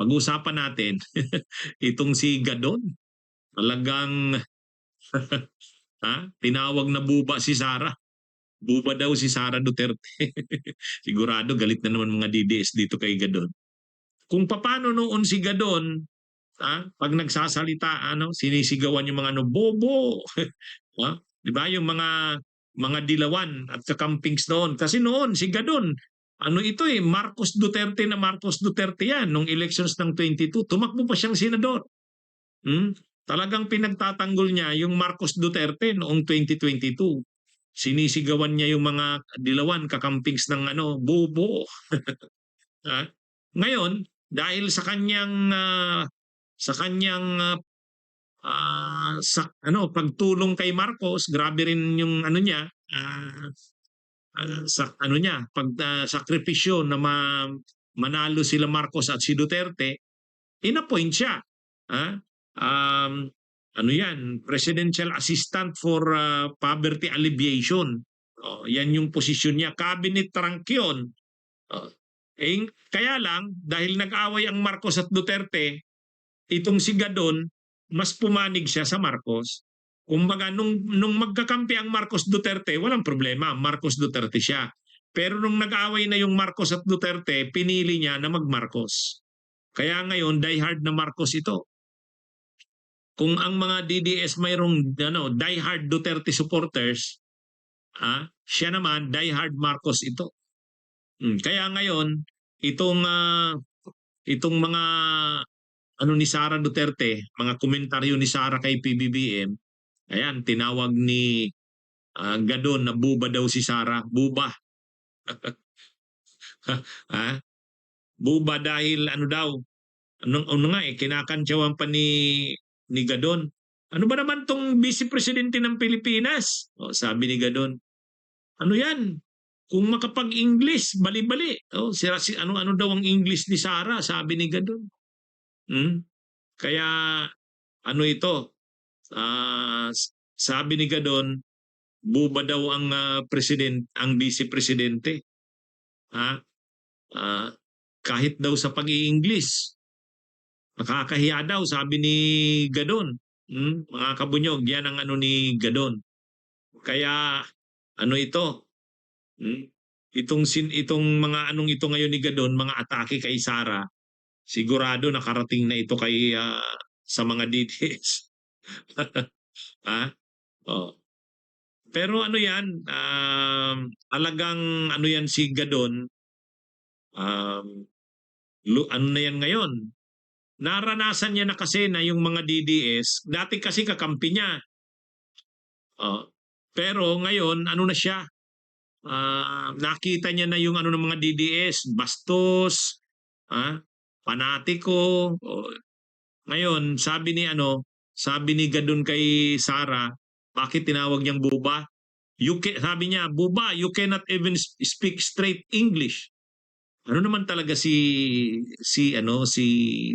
pag-usapan natin itong si Gadon. Talagang tinawag na buba si Sara. Buba daw si Sara Duterte. Sigurado galit na naman mga DDS dito kay Gadon. Kung paano noon si Gadon, pag nagsasalita, sinisigawan yung mga bobo. Di ba? Yung mga dilawan at kakampings noon. Kasi noon, si Gadon, Marcos Duterte na Marcos Duterte yan. Nung elections ng 22, tumakbo pa siyang senador. Talagang pinagtatanggol niya yung Marcos Duterte noong 2022. Sinisigawan niya yung mga dilawan, kakampings ng bobo. Ngayon, dahil sa kanyang pagtulong kay Marcos, grabe rin yung niya, sakripisyo na manalo sila Marcos at si Duterte, inappoint siya. Presidential Assistant for Poverty Alleviation. Yan yung posisyon niya, cabinet trangkyon. Kaya lang, dahil nag-away ang Marcos at Duterte, itong si Gadon, mas pumanig siya sa Marcos. Kumbaga, nung magkakampi ang Marcos Duterte, walang problema, Marcos Duterte siya. Pero nung nag-away na yung Marcos at Duterte, pinili niya na mag-Marcos. Kaya ngayon, diehard na Marcos ito. Kung ang mga DDS mayroong diehard Duterte supporters, siya naman diehard Marcos ito. Kaya ngayon, itong mga ni Sara Duterte, mga komentaryo ni Sara kay PBBM, ayan, tinawag ni Gadon na buba daw si Sara. Buba. Buba dahil kinakantsawan pa ni Gadon. Ano ba naman tong Vice Presidente ng Pilipinas? Sabi ni Gadon. Ano yan? Kung makapag-English, bali-bali. Ano daw ang English ni Sara? Sabi ni Gadon. Kaya ito? Sabi ni Gadon, buba daw ang Vice Presidente. Kahit daw sa pag-i-English. Nakakahiya daw, sabi ni Gadon. Mga kabunyog, yan ang ni Gadon. Kaya ito? Itong mga ito ngayon ni Gadon, mga atake kay Sara, sigurado nakarating na ito kay sa mga DDS. Pero yan, talagang yan si Gadon, na yan ngayon. Naranasan niya na kasi na yung mga DDS, dati kasi kakampi niya. Pero ngayon, na siya? Nakita niya na yung ng mga DDS, bastos, panatiko. Ngayon, sabi ni Gadon kay Sara, bakit tinawag niyang buba? Sabi niya, buba, you cannot even speak straight English. Ano naman talaga si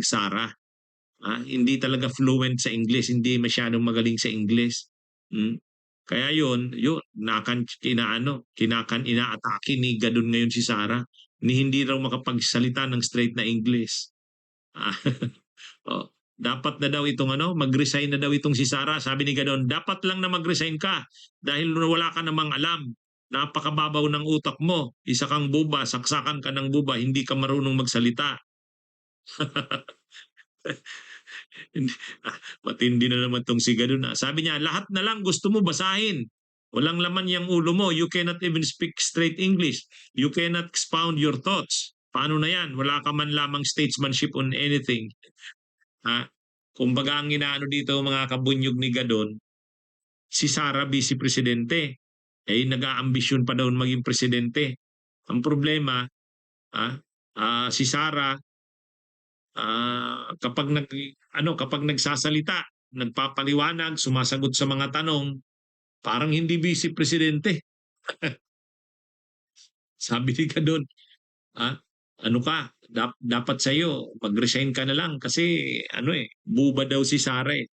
Sara? Hindi talaga fluent sa English, hindi masyadong magaling sa English. Kaya yun inaatake ni Gadon ngayon si Sara, ni hindi raw makapagsalita ng straight na English. Dapat na daw itong mag-resign na daw itong si Sara. Sabi ni Gadon, dapat lang na mag-resign ka dahil wala ka namang alam. Napakababaw ng utak mo. Isa kang buba, saksakan ka ng buba, hindi ka marunong magsalita. Matindi na naman tong si Gadon. Sabi niya, lahat na lang gusto mo basahin. Walang laman yung ulo mo. You cannot even speak straight English. You cannot expound your thoughts. Paano na yan? Wala ka man lamang statesmanship on anything. Kumbaga ang dito mga kabunyog ni Gadon, si Sara Vice Presidente. Nag-aambisyon pa daw maging presidente. Ang problema, si Sara, kapag nagsasalita, nagpapaliwanag, sumasagot sa mga tanong, parang hindi Vice Presidente. Sabi ni Gadon, dapat sa'yo, mag-resign ka na lang kasi buba daw si Sara eh.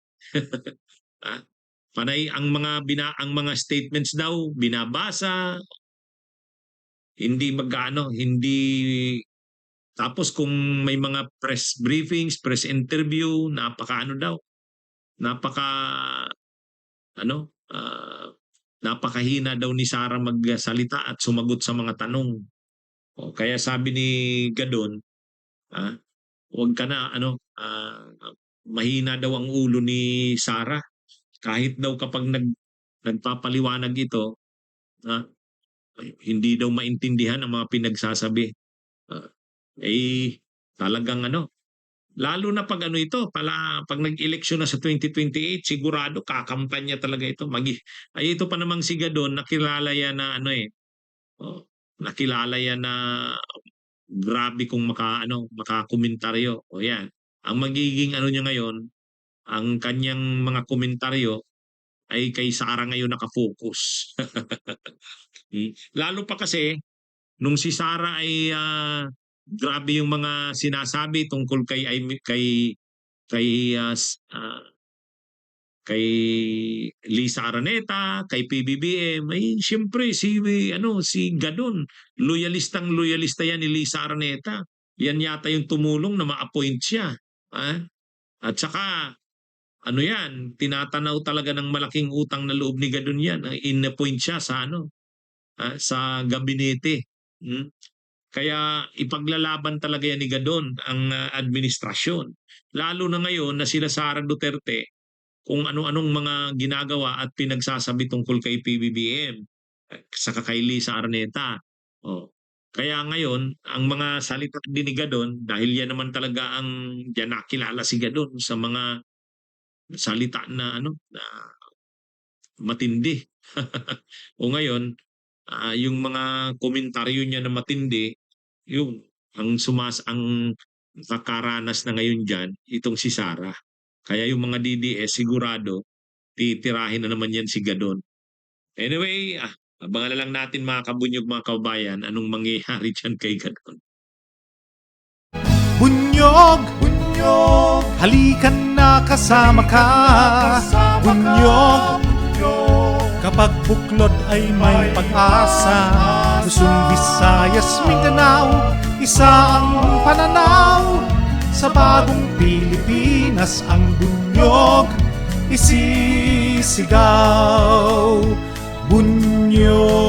Panay ang mga statements daw binabasa, hindi Tapos kung may mga press briefings, press interview, napaka-ano daw, napaka ano, napakahina daw ni Sara magsalita at sumagot sa mga tanong. O kaya sabi ni Gadon, ah, "Wag ka na ano, mahina daw ang ulo ni Sara." Kahit daw kapag nagpapaliwanag ito, ah, hindi daw maintindihan ang mga pinagsasabi. Ah, eh, talagang ano, lalo na 'pag ano ito, 'pag nag-eleksyon na sa 2028 sigurado kakampanya talaga ito. Ay ito pa namang si Gadon nakilala yan na ano, oh, nakilala yan na grabe kung makakomentaryo. O yan, ang magiging ano niya ngayon, ang kanyang mga komentaryo ay kay Sara ngayon naka-focus. Lalo pa kasi nung si Sara ay, grabe yung mga sinasabi tungkol kay Lisa Araneta, kay PBBM, ay siyempre si Gadon, loyalista yan ni Lisa Araneta. Yan yata yung tumulong na ma-appoint siya. Ah. At saka ano yan, tinatanaw talaga ng malaking utang na loob ni Gadon yan. In-appoint siya sa gabinete. Hmm. Kaya ipaglalaban talaga yan ni Gadon ang administrasyon. Lalo na ngayon na sila Sara Duterte, kung ano-anong mga ginagawa at pinagsasabi tungkol kay PBBM, saka kay Lisa Araneta. Oh. Kaya ngayon, ang mga salita din ni Gadon, dahil yan naman talaga diyan nakilala si Gadon sa mga salita na na matindi. O ngayon, yung mga komentaryo niya na matindi, yung ang nakaranas na ngayon diyan, itong si Sara. Kaya yung mga DDS sigurado titirahin na naman yan si Gadon. Anyway, abangan na lang natin mga kabunyog, mga kababayan, anong mangyayari diyan kay Gadon. Bunyog, bunyog, halikan na kasama ka. Bunyog, kapag buklod ay may pag-asa. Luzon, Visayas, Mindanao, isa ang pananaw. Sa bagong Pilipinas ang bunyog isisigaw. Bunyog.